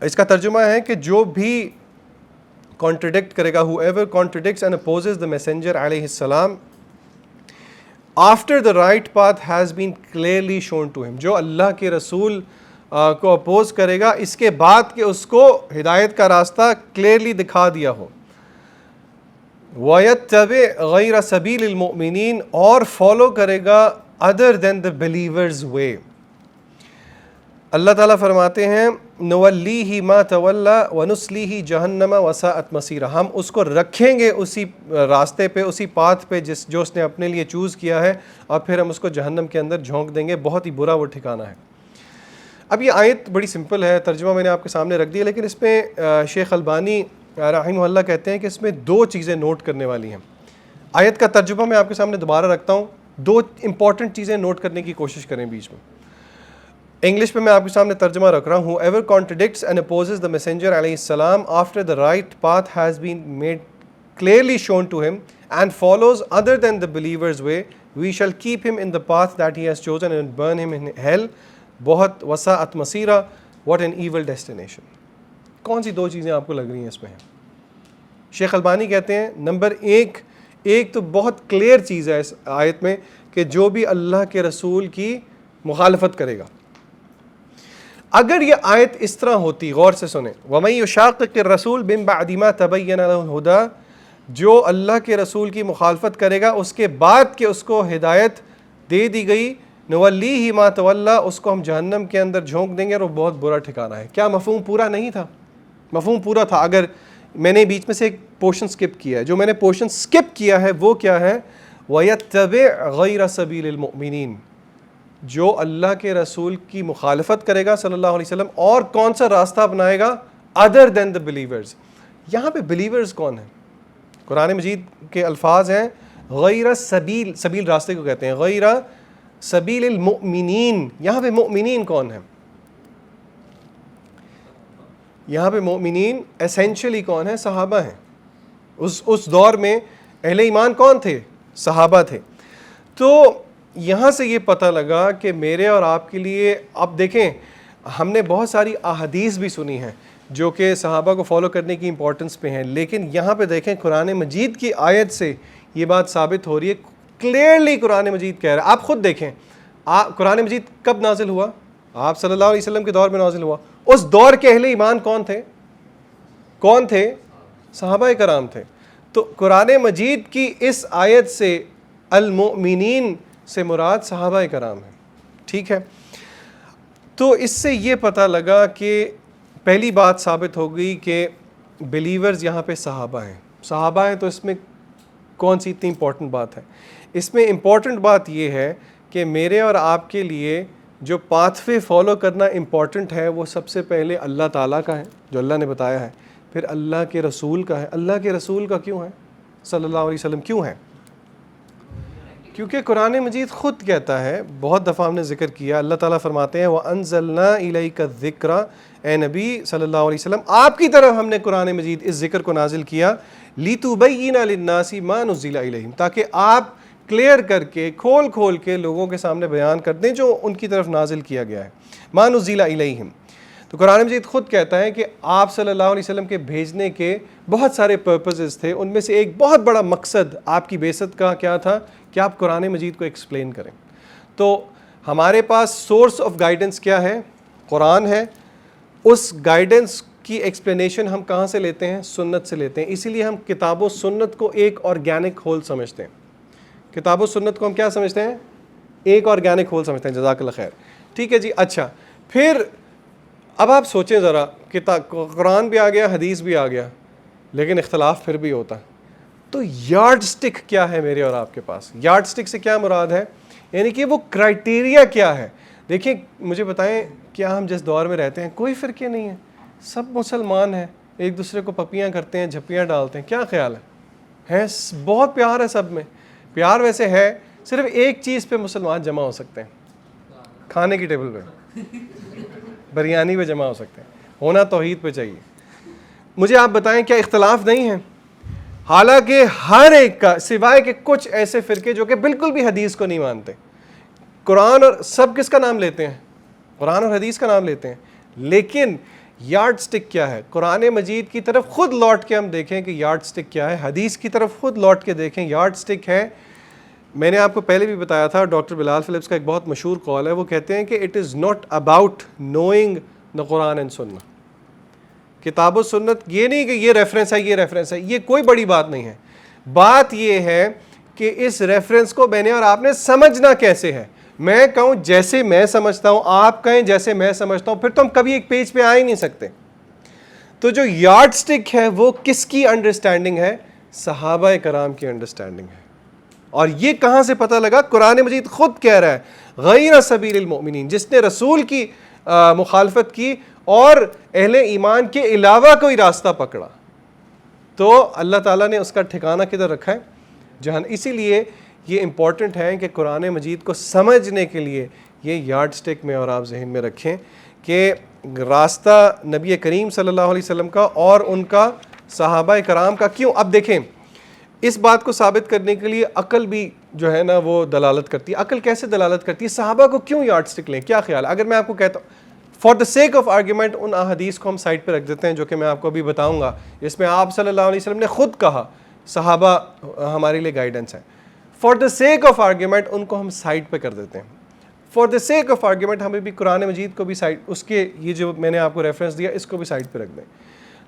اس کا ترجمہ ہے کہ جو بھی کانٹرڈکٹ کرے گا، whoever contradicts and opposes the messenger علیہ السلام after the right path has been clearly shown to him. جو اللہ کے رسول کو اپوز کرے گا اس کے بعد کہ اس کو ہدایت کا راستہ کلیئرلی دکھا دیا ہو. وَيَتَّبِعْ غَيْرَ سَبِيلِ الْمُؤْمِنِينَ، اور فالو کرے گا other than the believers way. اللہ تعالیٰ فرماتے ہیں نولیہ ما تولی ونسلیہ جہنم وساءت مصیرا، ہم اس کو رکھیں گے اسی راستے پہ، اسی پاتھ پہ جو اس نے اپنے لیے چوز کیا ہے، اور پھر ہم اس کو جہنم کے اندر جھونک دیں گے، بہت ہی برا وہ ٹھکانہ ہے. اب یہ آیت بڑی سمپل ہے، ترجمہ میں نے آپ کے سامنے رکھ دیا، لیکن اس میں شیخ البانی رحمہ اللہ کہتے ہیں کہ اس میں دو چیزیں نوٹ کرنے والی ہیں. آیت کا ترجمہ میں آپ کے سامنے دوبارہ رکھتا ہوں، دو امپورٹنٹ چیزیں نوٹ کرنے کی کوشش کریں بیچ میں. انگلش میں آپ کے سامنے ترجمہ رکھ رہا ہوں. whoever contradicts and opposes the messenger علیہ السلام after the right path has been made clearly shown to him and follows other than the believer's way, we shall keep him in the path that he has chosen and burn him in hell. بہت وساعت مسیرہ، what an evil destination. کون سی دو چیزیں آپ کو لگ رہی ہیں اس میں ہیں؟ شیخ البانی کہتے ہیں نمبر ایک تو بہت کلیئر چیز ہے اس آیت میں کہ جو بھی اللہ کے رسول کی مخالفت کرے گا. اگر یہ آیت اس طرح ہوتی، غور سے سنیں، وَمَن يُشَاقِقِ الرَّسُولَ مِن بَعْدِ مَا تَبَيَّنَ لَهُ الْهُدَى، جو اللہ کے رسول کی مخالفت کرے گا اس کے بعد کہ اس کو ہدایت دے دی گئی، نولیہ ما تولی، اس کو ہم جہنم کے اندر جھونک دیں گے اور وہ بہت برا ٹھکانہ ہے۔ کیا مفہوم پورا نہیں تھا؟ مفہوم پورا تھا۔ اگر میں نے بیچ میں سے ایک پورشن سکپ کیا ہے، جو میں نے پورشن سکپ کیا ہے وہ کیا ہے؟ وَيَتَّبِعْ غَيْرَ سَبِيلِ الْمُؤْمِنِينَ، جو اللہ کے رسول کی مخالفت کرے گا صلی اللہ علیہ وسلم، اور کون سا راستہ اپنائے گا؟ Other then the believers. یہاں پہ بلیورز کون ہیں؟ قرآن مجید کے الفاظ ہیں غیر سبیل، سبیل راستے کو کہتے ہیں، غیر سبیل المؤمنین۔ یہاں پہ مؤمنین کون ہیں؟ یہاں پہ مؤمنین ایسینشلی کون ہیں؟ صحابہ ہیں۔ اس دور میں اہل ایمان کون تھے؟ صحابہ تھے۔ تو یہاں سے یہ پتہ لگا کہ میرے اور آپ کے لیے، اب دیکھیں ہم نے بہت ساری احادیث بھی سنی ہیں جو کہ صحابہ کو فالو کرنے کی امپورٹنس پہ ہیں، لیکن یہاں پہ دیکھیں قرآن مجید کی آیت سے یہ بات ثابت ہو رہی ہے، کلیئرلی قرآن مجید کہہ رہا ہے۔ آپ خود دیکھیں قرآن مجید کب نازل ہوا؟ آپ صلی اللہ علیہ وسلم کے دور میں نازل ہوا۔ اس دور کے اہل ایمان کون تھے؟ کون تھے؟ صحابہ کرام تھے۔ تو قرآن مجید کی اس آیت سے المؤمنین سے مراد صحابہ کرام ہیں، ٹھیک ہے؟ تو اس سے یہ پتہ لگا کہ پہلی بات ثابت ہو گئی کہ بلیورز یہاں پہ صحابہ ہیں۔ صحابہ ہیں تو اس میں کون سی اتنی امپورٹنٹ بات ہے؟ اس میں امپورٹنٹ بات یہ ہے کہ میرے اور آپ کے لیے جو پاتھ وے فالو کرنا امپورٹنٹ ہے وہ سب سے پہلے اللہ تعالیٰ کا ہے جو اللہ نے بتایا ہے، پھر اللہ کے رسول کا ہے۔ اللہ کے رسول کا کیوں ہے؟ صلی اللہ علیہ وسلم کیوں ہے؟ کیونکہ قرآن مجید خود کہتا ہے، بہت دفعہ ہم نے ذکر کیا، اللہ تعالیٰ فرماتے ہیں وَأَنزَلْنَا إِلَيْكَ الذِّكْرَ، اے نبی صلی اللہ علیہ وسلم آپ کی طرف ہم نے قرآن مجید اس ذکر کو نازل کیا، لِتُبَيِّنَ لِلنَّاسِ مَا نُزِّلَ إِلَيْهِمْ، تاکہ آپ کلیئر کر کے کھول کے لوگوں کے سامنے بیان کر دیں جو ان کی طرف نازل کیا گیا ہے، مَا نُزِّلَ إِلَيْهِمْ۔ تو قرآن مجید خود کہتا ہے کہ آپ صلی اللہ علیہ وسلم کے بھیجنے کے بہت سارے پرپزز تھے، ان میں سے ایک بہت بڑا مقصد آپ کی بعثت کا کیا تھا کہ آپ قرآن مجید کو ایکسپلین کریں۔ تو ہمارے پاس سورس آف گائیڈنس کیا ہے؟ قرآن ہے۔ اس گائیڈنس کی ایکسپلینیشن ہم کہاں سے لیتے ہیں؟ سنت سے لیتے ہیں۔ اسی لیے ہم کتاب و سنت کو ایک آرگینک ہول سمجھتے ہیں۔ کتاب و سنت کو ہم کیا سمجھتے ہیں؟ ایک آرگینک ہول سمجھتے ہیں۔ جزاک اللہ خیر، ٹھیک ہے جی۔ اچھا، پھر اب آپ سوچیں ذرا، قرآن بھی آ گیا، حدیث بھی آ گیا، لیکن اختلاف پھر بھی ہوتا ہے۔ تو یارڈ سٹک کیا ہے میرے اور آپ کے پاس؟ یارڈ سٹک سے کیا مراد ہے؟ یعنی کہ وہ کرائٹیریا کیا ہے؟ دیکھیں مجھے بتائیں، کیا ہم جس دور میں رہتے ہیں کوئی فرقے نہیں ہے، سب مسلمان ہیں، ایک دوسرے کو پپیاں کرتے ہیں، جھپیاں ڈالتے ہیں، کیا خیال ہے؟ بہت پیار ہے سب میں، پیار ویسے ہے، صرف ایک چیز پہ مسلمان جمع ہو سکتے ہیں، کھانے کی ٹیبل پہ، بریانی پہ جمع ہو سکتے ہیں، ہونا توحید پہ چاہیے۔ مجھے آپ بتائیں کیا اختلاف نہیں ہے؟ حالانکہ ہر ایک کا، سوائے کہ کچھ ایسے فرقے جو کہ بالکل بھی حدیث کو نہیں مانتے، قرآن اور سب کس کا نام لیتے ہیں؟ قرآن اور حدیث کا نام لیتے ہیں، لیکن یارڈ سٹک کیا ہے؟ قرآن مجید کی طرف خود لوٹ کے ہم دیکھیں کہ یارڈ سٹک کیا ہے، حدیث کی طرف خود لوٹ کے دیکھیں یارڈ سٹک ہے۔ میں نے آپ کو پہلے بھی بتایا تھا، ڈاکٹر بلال فلپس کا ایک بہت مشہور قول ہے، وہ کہتے ہیں کہ it is not about knowing the Quran and سنہ، کتاب و سنت یہ نہیں کہ یہ ریفرنس ہے، یہ ریفرنس ہے، یہ کوئی بڑی بات نہیں ہے۔ بات یہ ہے کہ اس ریفرنس کو میں نے اور آپ نے سمجھنا کیسے ہے۔ میں کہوں جیسے میں سمجھتا ہوں، آپ کہیں جیسے میں سمجھتا ہوں، پھر تو ہم کبھی ایک پیج پہ آ ہی نہیں سکتے۔ تو جو یارڈ سٹک ہے وہ کس کی انڈرسٹینڈنگ ہے؟ صحابہ کرام کی انڈرسٹینڈنگ ہے۔ اور یہ کہاں سے پتہ لگا؟ قرآن مجید خود کہہ رہا ہے غیر سبیل المؤمنین، جس نے رسول کی مخالفت کی اور اہل ایمان کے علاوہ کوئی راستہ پکڑا، تو اللہ تعالیٰ نے اس کا ٹھکانہ کدھر رکھا ہے؟ جہنم۔ اسی لیے یہ امپورٹنٹ ہے کہ قرآن مجید کو سمجھنے کے لیے یہ یارڈ سٹک میں اور آپ ذہن میں رکھیں کہ راستہ نبی کریم صلی اللہ علیہ وسلم کا اور ان کا صحابہ کرام کا کیوں۔ اب دیکھیں اس بات کو ثابت کرنے کے لیے عقل بھی جو ہے نا وہ دلالت کرتی ہے۔ عقل کیسے دلالت کرتی ہے؟ صحابہ کو کیوں یارڈ سٹک لیں؟ کیا خیال ہے؟ اگر میں آپ کو کہتا ہوں for the sake of argument in احادیث کو ہم سائڈ پہ رکھ دیتے ہیں جو کہ میں آپ کو ابھی بتاؤں گا، اس میں آپ صلی اللہ علیہ وسلم نے خود کہا صحابہ ہمارے لیے گائیڈنس ہے، for the sake of argument in کو ہم سائڈ پہ کر دیتے ہیں۔ For the sake of argument ہمیں بھی قرآن مجید کو بھی سائڈ، اس کے یہ جو میں نے آپ کو ریفرنس دیا اس کو بھی سائڈ پہ رکھ دیں۔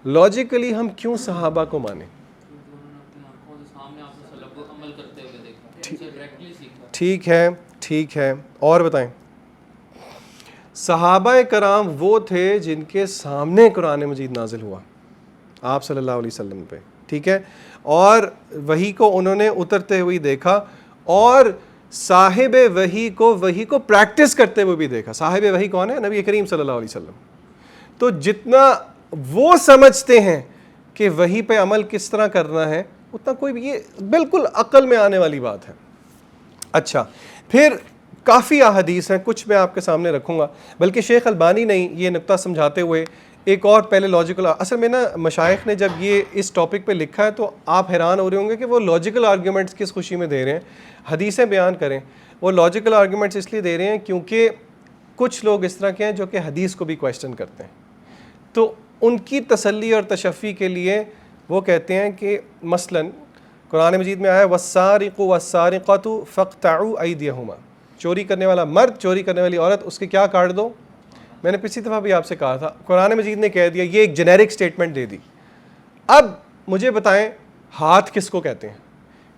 لاجیکلی ہم کیوں صحابہ کو مانیں؟ ٹھیک ہے اور بتائیں. صحابہ کرام وہ تھے جن کے سامنے قرآن مجید نازل ہوا آپ صلی اللہ علیہ وسلم پہ, ٹھیک ہے, اور وحی کو انہوں نے اترتے ہوئے دیکھا, اور صاحب وحی کو پریکٹس کرتے ہوئے بھی دیکھا. صاحب وحی کون ہے؟ نبی کریم صلی اللہ علیہ وسلم. تو جتنا وہ سمجھتے ہیں کہ وحی پہ عمل کس طرح کرنا ہے, اتنا کوئی بھی, یہ بالکل عقل میں آنے والی بات ہے. اچھا, پھر کافی احادیث ہیں, کچھ میں آپ کے سامنے رکھوں گا, بلکہ شیخ البانی نے یہ نقطہ سمجھاتے ہوئے ایک اور پہلے لاجیکل, اصل میں نا مشائخ نے جب یہ اس ٹاپک پہ لکھا ہے تو آپ حیران ہو رہے ہوں گے کہ وہ لاجیکل آرگیومنٹس کس خوشی میں دے رہے ہیں, حدیثیں بیان کریں. وہ لاجیکل آرگیومنٹس اس لیے دے رہے ہیں کیونکہ کچھ لوگ اس طرح کے ہیں جو کہ حدیث کو بھی کویسچن کرتے ہیں, تو ان کی تسلی اور تشفی کے لیے وہ کہتے ہیں کہ مثلاً قرآن مجید میں آیا والسارق والسارقۃ فاقطعوا ایدیہما, چوری کرنے والا مرد, چوری کرنے والی عورت, اس کے کیا کاٹ دو. میں نے پچھلی دفعہ بھی آپ سے کہا تھا, قرآن مجید نے کہہ دیا, یہ ایک جنیرک سٹیٹمنٹ دے دی. اب مجھے بتائیں ہاتھ کس کو کہتے ہیں؟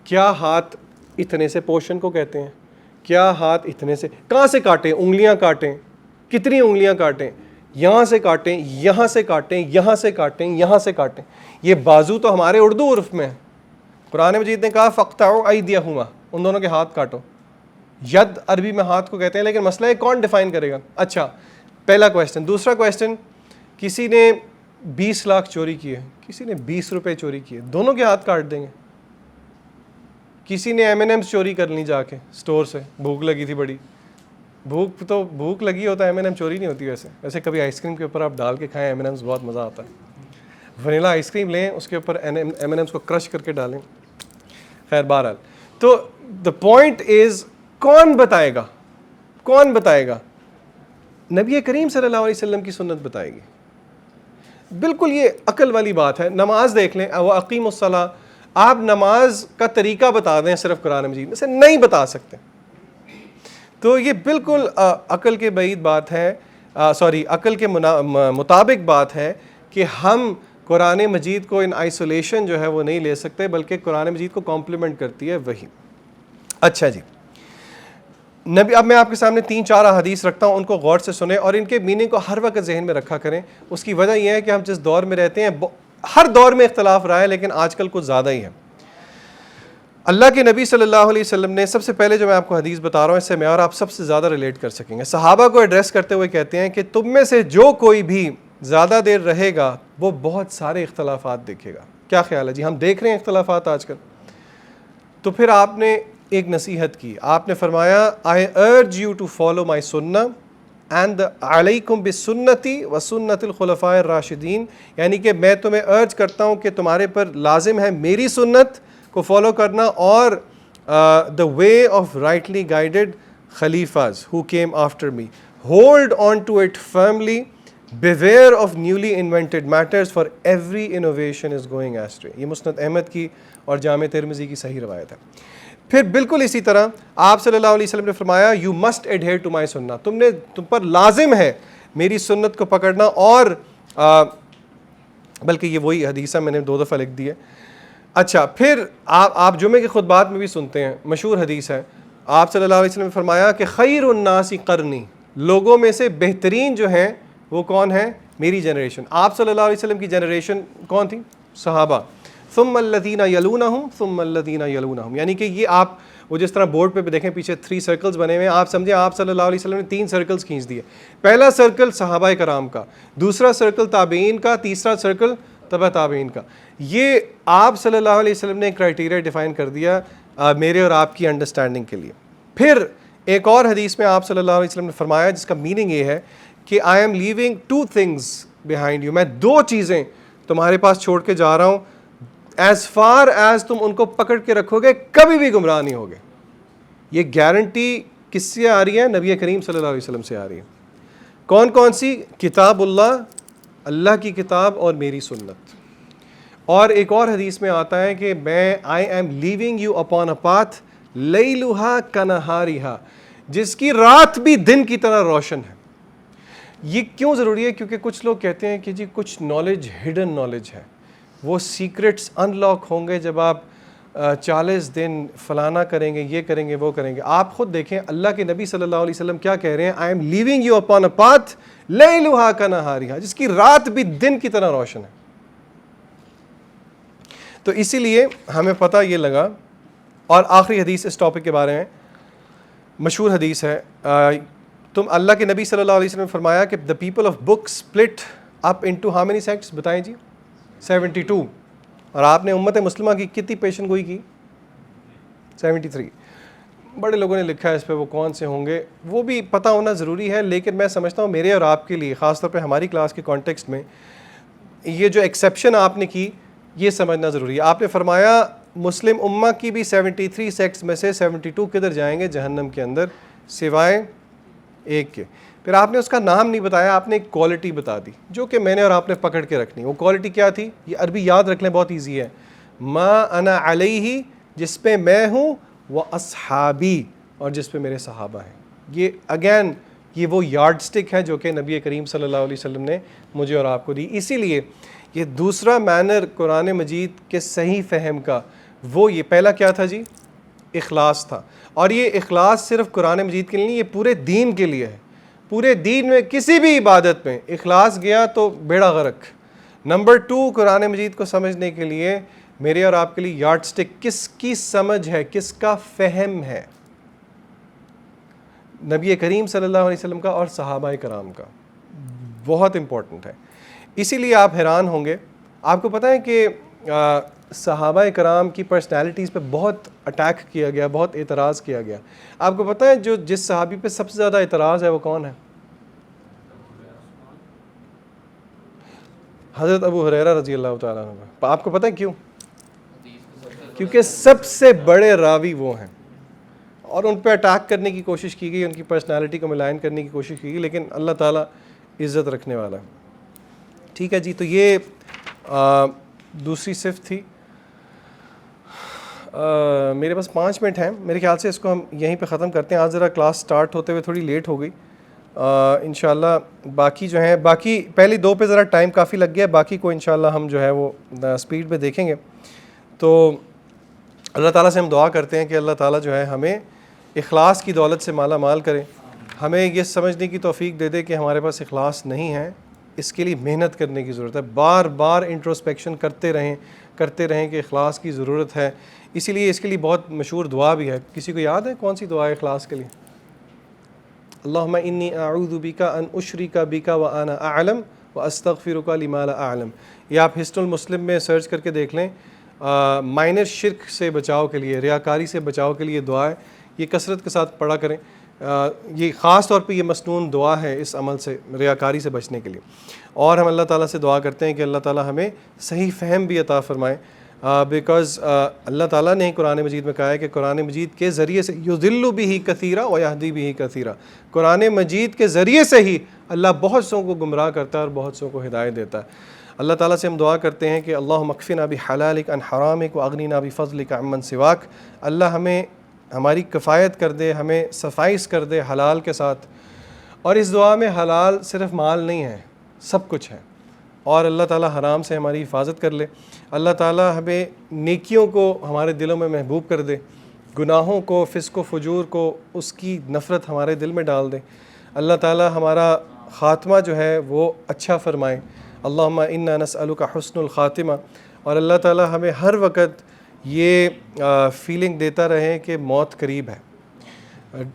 کیا ہاتھ اتنے سے پورشن کو کہتے ہیں؟ کیا ہاتھ اتنے سے, کہاں سے کاٹیں؟ انگلیاں کاٹیں, کتنی انگلیاں کاٹیں؟ یہاں سے کاٹیں, یہاں سے کاٹیں, یہاں سے کاٹیں, یہاں سے کاٹیں. یہ بازو تو ہمارے اردو عرف میں ہے, قرآن مجید نے کہا فاقطعوا ایدیہما, ان دونوں کے ہاتھ کاٹو. ید عربی میں ہاتھ کو کہتے ہیں, لیکن مسئلہ ہے کون ڈیفائن کرے گا. اچھا, پہلا کویسچن. دوسرا کویسچن, کسی نے 20 لاکھ چوری کیے, کسی نے 20 روپے چوری کیے, دونوں کے ہاتھ کاٹ دیں گے. کسی نے M&M's چوری کر لی جا کے اسٹور سے, بھوک لگی تھی بڑی, بھوک لگی ہوتا ہے, M&M چوری نہیں ہوتی. ویسے کبھی آئس کریم کے اوپر آپ ڈال کے کھائیں M&M's, بہت مزہ آتا ہے. ونیلا آئس کریم لیں, اس کے اوپر M&M's کو کرش کر کے ڈالیں. خیر بہرحال, تو دا پوائنٹ از کون بتائے گا؟ نبی کریم صلی اللہ علیہ وسلم کی سنت بتائے گی. بالکل یہ عقل والی بات ہے. نماز دیکھ لیں, وَأَقِیمُوا الصَّلَاةَ, آپ نماز کا طریقہ بتا دیں صرف قرآن مجید میں سے, نہیں بتا سکتے. تو یہ بالکل عقل کے بعید بات ہے, عقل کے مطابق بات ہے کہ ہم قرآن مجید کو ان آئسولیشن جو ہے وہ نہیں لے سکتے, بلکہ قرآن مجید کو کمپلیمنٹ کرتی ہے وہی. اچھا جی, اب میں آپ کے سامنے 3-4 احادیث رکھتا ہوں, ان کو غور سے سنیں اور ان کے میننگ کو ہر وقت ذہن میں رکھا کریں. اس کی وجہ یہ ہے کہ ہم جس دور میں رہتے ہیں, ہر دور میں اختلاف رہا ہے, لیکن آج کل کچھ زیادہ ہی ہے. اللہ کے نبی صلی اللہ علیہ وسلم نے, سب سے پہلے جو میں آپ کو حدیث بتا رہا ہوں, اس سے میں اور آپ سب سے زیادہ ریلیٹ کر سکیں گے. صحابہ کو ایڈریس کرتے ہوئے کہتے ہیں کہ تم میں سے جو کوئی بھی زیادہ دیر رہے گا وہ بہت سارے اختلافات دیکھے گا. کیا خیال ہے جی؟ ہم دیکھ رہے ہیں اختلافات آج کل. تو پھر آپ نے ایک نصیحت کی, آپ نے فرمایا I urge you to follow my sunnah and علیکم بسنتی و سنت الخلفاء الراشدین, یعنی کہ میں تمہیں ارج کرتا ہوں کہ تمہارے پر لازم ہے میری سنت کو فالو کرنا, اور the way of rightly guided khalifas who came after me. Hold on to it firmly. Beware of newly invented matters, for every innovation is going astray. یہ مسند احمد کی اور جامع ترمذی کی صحیح روایت ہے. پھر بالکل اسی طرح آپ صلی اللہ علیہ وسلم نے فرمایا you must adhere to my sunnah, تم پر لازم ہے میری سنت کو پکڑنا. اور بلکہ یہ وہی حدیث ہے, میں نے 2 دفعہ لکھ دی ہے. اچھا, پھر آپ جمعے کے خطبات میں بھی سنتے ہیں, مشہور حدیث ہے, آپ صلی اللہ علیہ وسلم نے فرمایا کہ خیر الناس قرنی, لوگوں میں سے بہترین جو ہیں وہ کون ہیں؟ میری جنریشن. آپ صلی اللہ علیہ وسلم کی جنریشن کون تھی؟ صحابہ. ثم الذین یلونہم ثم الذین یلونہم, یعنی کہ یہ آپ وہ جس طرح بورڈ پہ دیکھیں پیچھے 3 سرکلز بنے ہوئے ہیں, آپ سمجھیں آپ صلی اللہ علیہ وسلم نے 3 سرکلز کھینچ دیے. پہلا سرکل صحابہ کرام کا, دوسرا سرکل تابعین کا, تیسرا سرکل تبع تابعین کا. یہ آپ صلی اللہ علیہ وسلم نے کرائٹیریا ڈیفائن کر دیا میرے اور آپ کی انڈرسٹینڈنگ کے لیے. پھر ایک اور حدیث میں آپ صلی اللہ علیہ وسلم نے فرمایا جس کا میننگ یہ ہے کہ I am leaving 2 things behind you, میں 2 چیزیں تمہارے پاس چھوڑ کے جا رہا ہوں, as far as تم ان کو پکڑ کے رکھو گے کبھی بھی گمراہ نہیں ہوگے. یہ گارنٹی کس سے آ رہی ہے؟ نبی کریم صلی اللہ علیہ وسلم سے آ رہی ہے. کون کون سی؟ کتاب اللہ, اللہ کی کتاب اور میری سنت. اور ایک اور حدیث میں آتا ہے کہ میں I am leaving you upon a path لیلھا کنہاریھا, جس کی رات بھی دن کی طرح روشن ہے. یہ کیوں ضروری ہے؟ کیونکہ کچھ لوگ کہتے ہیں کہ جی کچھ نالج ہڈن نالج ہے, وہ سیکرٹس ان لاک ہوں گے جب آپ 40 دن فلانا کریں گے، یہ کریں گے، وہ کریں گے. آپ خود دیکھیں اللہ کے نبی صلی اللہ علیہ وسلم کیا کہہ رہے ہیں، I am living you upon a path لیلھا کنہارھا، جس کی رات بھی دن کی طرح روشن ہے. تو اسی لیے ہمیں پتہ یہ لگا. اور آخری حدیث اس ٹاپک کے بارے میں مشہور حدیث ہے. تم اللہ کے نبی صلی اللہ علیہ وسلم نے فرمایا کہ the people of book split up into how many sects, بتائیں جی 72. اور آپ نے امت مسلمہ کی کتنی پیشن گوئی کی؟ 73. بڑے لوگوں نے لکھا ہے اس پہ، وہ کون سے ہوں گے وہ بھی پتہ ہونا ضروری ہے، لیکن میں سمجھتا ہوں میرے اور آپ کے لیے خاص طور پہ ہماری کلاس کے کانٹیکسٹ میں یہ جو ایکسیپشن آپ نے کی یہ سمجھنا ضروری ہے. آپ نے فرمایا مسلم امہ کی بھی 73 سیکٹس میں سے 72 کدھر جائیں گے؟ جہنم کے اندر، سوائے ایک کے. پھر آپ نے اس کا نام نہیں بتایا، آپ نے ایک کوالٹی بتا دی جو کہ میں نے اور آپ نے پکڑ کے رکھنی. وہ کوالٹی کیا تھی؟ یہ عربی یاد رکھ لیں، بہت ایزی ہے. ما انا علیہ، جس پہ میں ہوں، و اصحابی، اور جس پہ میرے صحابہ ہیں. یہ اگین یہ وہ یارڈ سٹک ہے جو کہ نبی کریم صلی اللہ علیہ وسلم نے مجھے اور آپ کو دی. اسی لیے یہ دوسرا مینر قرآن مجید کے صحیح فہم کا، وہ یہ پہلا کیا تھا جی؟ اخلاص تھا. اور یہ اخلاص صرف قرآن مجید کے لیے نہیں، یہ پورے دین کے لیے ہے. پورے دین میں کسی بھی عبادت میں اخلاص گیا تو بیڑا غرق. نمبر 2، قرآن مجید کو سمجھنے کے لیے میرے اور آپ کے لیے یارڈ سٹک کس کی سمجھ ہے، کس کا فہم ہے؟ نبی کریم صلی اللہ علیہ وسلم کا اور صحابہ کرام کا. بہت امپورٹنٹ ہے. اسی لیے آپ حیران ہوں گے، آپ کو پتہ ہے کہ صحابہ کرام کی پرسنالٹیز پہ بہت اٹیک کیا گیا، بہت اعتراض کیا گیا. آپ کو پتہ ہے جس صحابی پہ سب سے زیادہ اعتراض ہے وہ کون ہے؟ حضرت ابو ہریرہ رضی اللہ تعالیٰ عنہ. آپ کو پتہ ہے کیوں؟ کیونکہ سب سے بڑے راوی وہ ہیں، اور ان پہ اٹیک کرنے کی کوشش کی گئی، ان کی پرسنالٹی کو ملائن کرنے کی کوشش کی گئی، لیکن اللہ تعالیٰ عزت رکھنے والا ہے. ٹھیک ہے جی. تو یہ دوسری صفت تھی. میرے پاس 5 منٹ ہیں، میرے خیال سے اس کو ہم یہیں پہ ختم کرتے ہیں. آج ذرا کلاس سٹارٹ ہوتے ہوئے تھوڑی لیٹ ہو گئی. انشاءاللہ باقی جو ہیں، باقی پہلی 2 پہ ذرا ٹائم کافی لگ گیا، باقی کو انشاءاللہ ہم جو ہے وہ سپیڈ پہ دیکھیں گے. تو اللہ تعالیٰ سے ہم دعا کرتے ہیں کہ اللہ تعالیٰ جو ہے ہمیں اخلاص کی دولت سے مالا مال کرے. ہمیں یہ سمجھنے کی توفیق دے دے کہ ہمارے پاس اخلاص نہیں ہے، اس کے لیے محنت کرنے کی ضرورت ہے. بار بار انٹروسپیکشن کرتے رہیں کہ اخلاص کی ضرورت ہے. اسی لیے اس کے لیے بہت مشہور دعا بھی ہے. کسی کو یاد ہے کون سی دعا ہے اخلاص کے لیے؟ اللہم انی اعوذ بک ان اشرک بک وانا اعلم واستغفرک لما لا اعلم. یہ آپ حصن المسلم میں سرچ کر کے دیکھ لیں. مائنر شرک سے بچاؤ کے لیے، ریاکاری سے بچاؤ کے لیے دعا ہے. یہ کثرت کے ساتھ پڑھا کریں. یہ خاص طور پہ یہ مسنون دعا ہے اس عمل سے، ریاکاری سے بچنے کے لیے. اور ہم اللہ تعالیٰ سے دعا کرتے ہیں کہ اللہ تعالیٰ ہمیں صحیح فہم بھی عطا فرمائے. بیکاز اللہ تعالیٰ نے قرآن مجید میں کہا ہے کہ قرآن مجید کے ذریعے سے یضل بہ کثیرا ویہدی بہ کثیرا، قرآن مجید کے ذریعے سے ہی اللہ بہت سوں کو گمراہ کرتا ہے اور بہت سوں کو ہدایت دیتا ہے. اللہ تعالیٰ سے ہم دعا کرتے ہیں کہ اللہم اکفنا بحلالک عن حرامک واغننا بفضلک عمن سواک. اللہ ہمیں ہماری کفایت کر دے، ہمیں سفائس کر دے حلال کے ساتھ. اور اس دعا میں حلال صرف مال نہیں ہے، سب کچھ ہے. اور اللہ تعالیٰ حرام سے ہماری حفاظت کر لے. اللہ تعالیٰ ہمیں نیکیوں کو ہمارے دلوں میں محبوب کر دے، گناہوں کو، فسق و فجور کو، اس کی نفرت ہمارے دل میں ڈال دے. اللہ تعالیٰ ہمارا خاتمہ جو ہے وہ اچھا فرمائے. اللہم انا نسألک حسن الخاتمہ. اور اللہ تعالیٰ ہمیں ہر وقت یہ فیلنگ دیتا رہے کہ موت قریب ہے.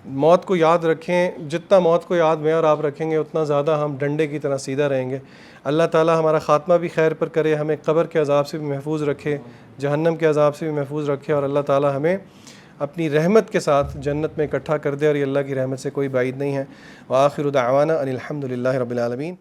موت کو یاد رکھیں. جتنا موت کو یاد میں اور آپ رکھیں گے اتنا زیادہ ہم ڈنڈے کی طرح سیدھا رہیں گے. اللہ تعالیٰ ہمارا خاتمہ بھی خیر پر کرے، ہمیں قبر کے عذاب سے بھی محفوظ رکھے، جہنم کے عذاب سے بھی محفوظ رکھے. اور اللہ تعالیٰ ہمیں اپنی رحمت کے ساتھ جنت میں اکٹھا کر دے، اور یہ اللہ کی رحمت سے کوئی بعید نہیں ہے. وآخر دعوانا ان الحمد للہ رب العالمین.